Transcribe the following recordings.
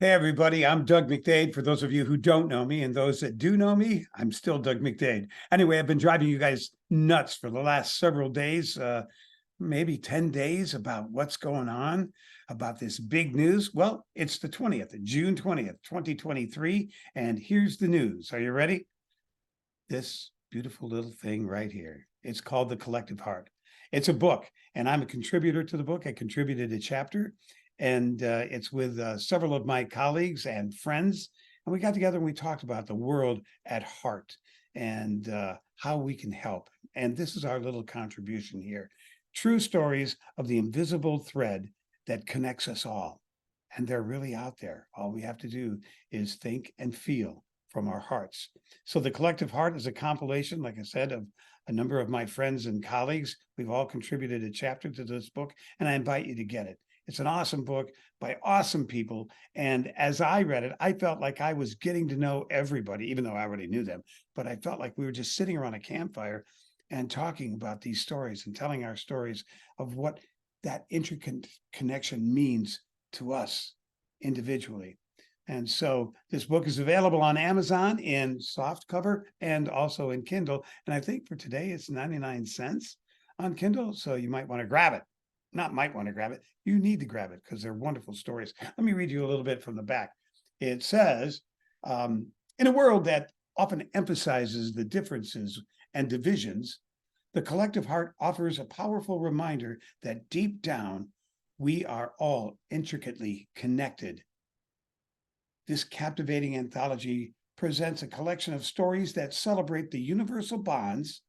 Hey, everybody, I'm Doug McDade. For those of you who don't know me and those that do know me, I'm still Doug McDade. Anyway, I've been driving you guys nuts for the last several days, maybe 10 days about what's going on, about this big news. Well, it's the 20th, June 20th, 2023. And here's the news. Are you ready? This beautiful little thing right here. It's called The Collective Heart. It's a book, and I'm a contributor to the book. I contributed a chapter, and it's with several of my colleagues and friends. And we got together and we talked about the world at heart and how we can help. And this is our little contribution here. True stories of the invisible thread that connects us all. And they're really out there. All we have to do is think and feel from our hearts. So the Collective Heart is a compilation, like I said, of a number of my friends and colleagues. We've all contributed a chapter to this book, and I invite you to get it. It's an awesome book by awesome people. And as I read it, I felt like I was getting to know everybody, even though I already knew them. But I felt like we were just sitting around a campfire and talking about these stories and telling our stories of what that intricate connection means to us individually. And so this book is available on Amazon in soft cover and also in Kindle. And I think for today it's 99 cents on Kindle. So you might want to grab it. Not might want to grab it. You need to grab it because they're wonderful stories. Let me read you a little bit from the back. It says, in a world that often emphasizes the differences and divisions, the Collective Heart offers a powerful reminder that deep down, we are all intricately connected. This captivating anthology presents a collection of stories that celebrate the universal bonds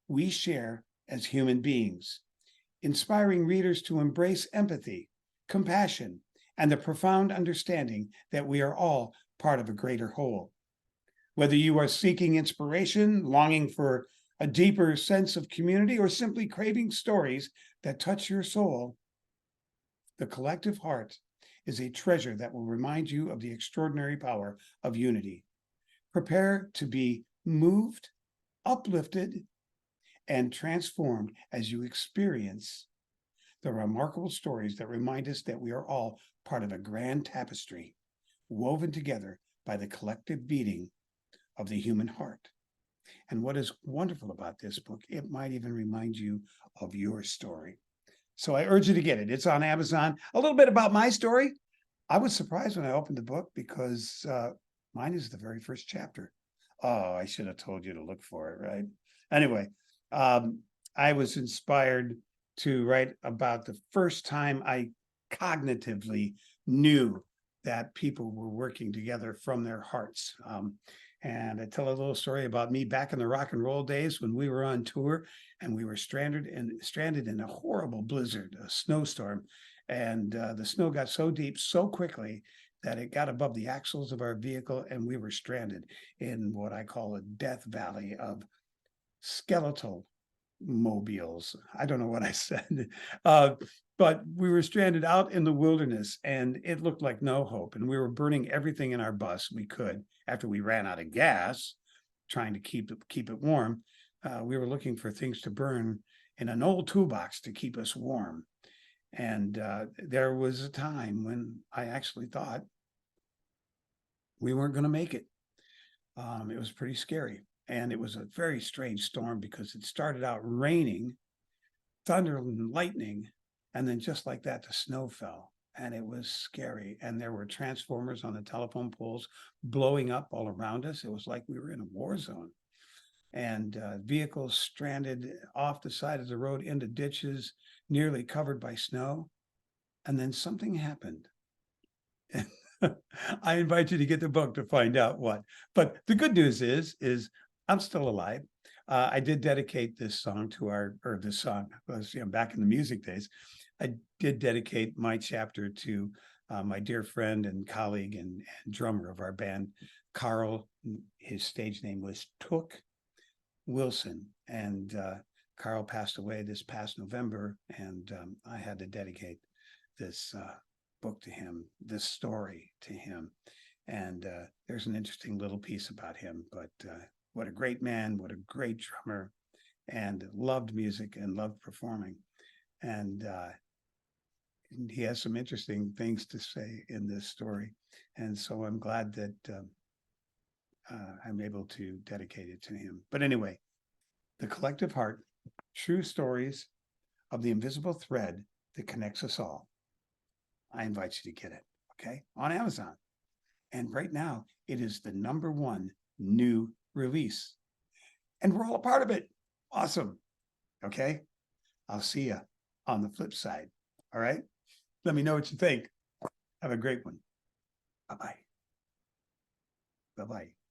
we share as human beings, inspiring readers to embrace empathy, compassion, and the profound understanding that we are all part of a greater whole. Whether you are seeking inspiration, longing for a deeper sense of community, or simply craving stories that touch your soul, the Collective Heart is a treasure that will remind you of the extraordinary power of unity. Prepare to be moved, uplifted, and transformed as you experience the remarkable stories that remind us that we are all part of a grand tapestry woven together by the collective beating of the human heart. And what is wonderful about this book, it might even remind you of your story. So I urge you to get it. It's on Amazon. A little bit about my story. I was surprised when I opened the book because mine is the very first chapter. Oh, I should have told you to look for it, right? Anyway, I was inspired to write about the first time I cognitively knew that people were working together from their hearts. And I tell a little story about me back in the rock and roll days when we were on tour and we were stranded in a horrible blizzard, a snowstorm. And the snow got so deep so quickly that it got above the axles of our vehicle and we were stranded in what I call a death valley of skeletal mobiles. I don't know what I said, but we were stranded out in the wilderness and it looked like no hope. And we were burning everything in our bus we could after we ran out of gas, trying to keep it warm. We were looking for things to burn in an old toolbox to keep us warm. And there was a time when I actually thought we weren't going to make it. It was pretty scary. And it was a very strange storm because it started out raining, thunder and lightning, and then just like that, the snow fell. And it was scary. And there were transformers on the telephone poles blowing up all around us. It was like we were in a war zone. And vehicles stranded off the side of the road into ditches, nearly covered by snow. And then something happened. I invite you to get the book to find out what. But the good news is I'm still alive. I did dedicate this song this song was back in the music days. I did dedicate my chapter to my dear friend and colleague and drummer of our band, Carl. His stage name was Took Wilson, and Carl passed away this past November, and I had to dedicate this book to him, this story to him. And there's an interesting little piece about him, but what a great man, what a great drummer, and loved music and loved performing. And he has some interesting things to say in this story. And so I'm glad that I'm able to dedicate it to him. But anyway, The Collective Heart, True Stories of the Invisible Thread That Connects Us All. I invite you to get it, okay, on Amazon. And right now, it is the #1 new release. And we're all a part of it. Awesome. Okay. I'll see you on the flip side. All right. Let me know what you think. Have a great one. Bye-bye. Bye-bye.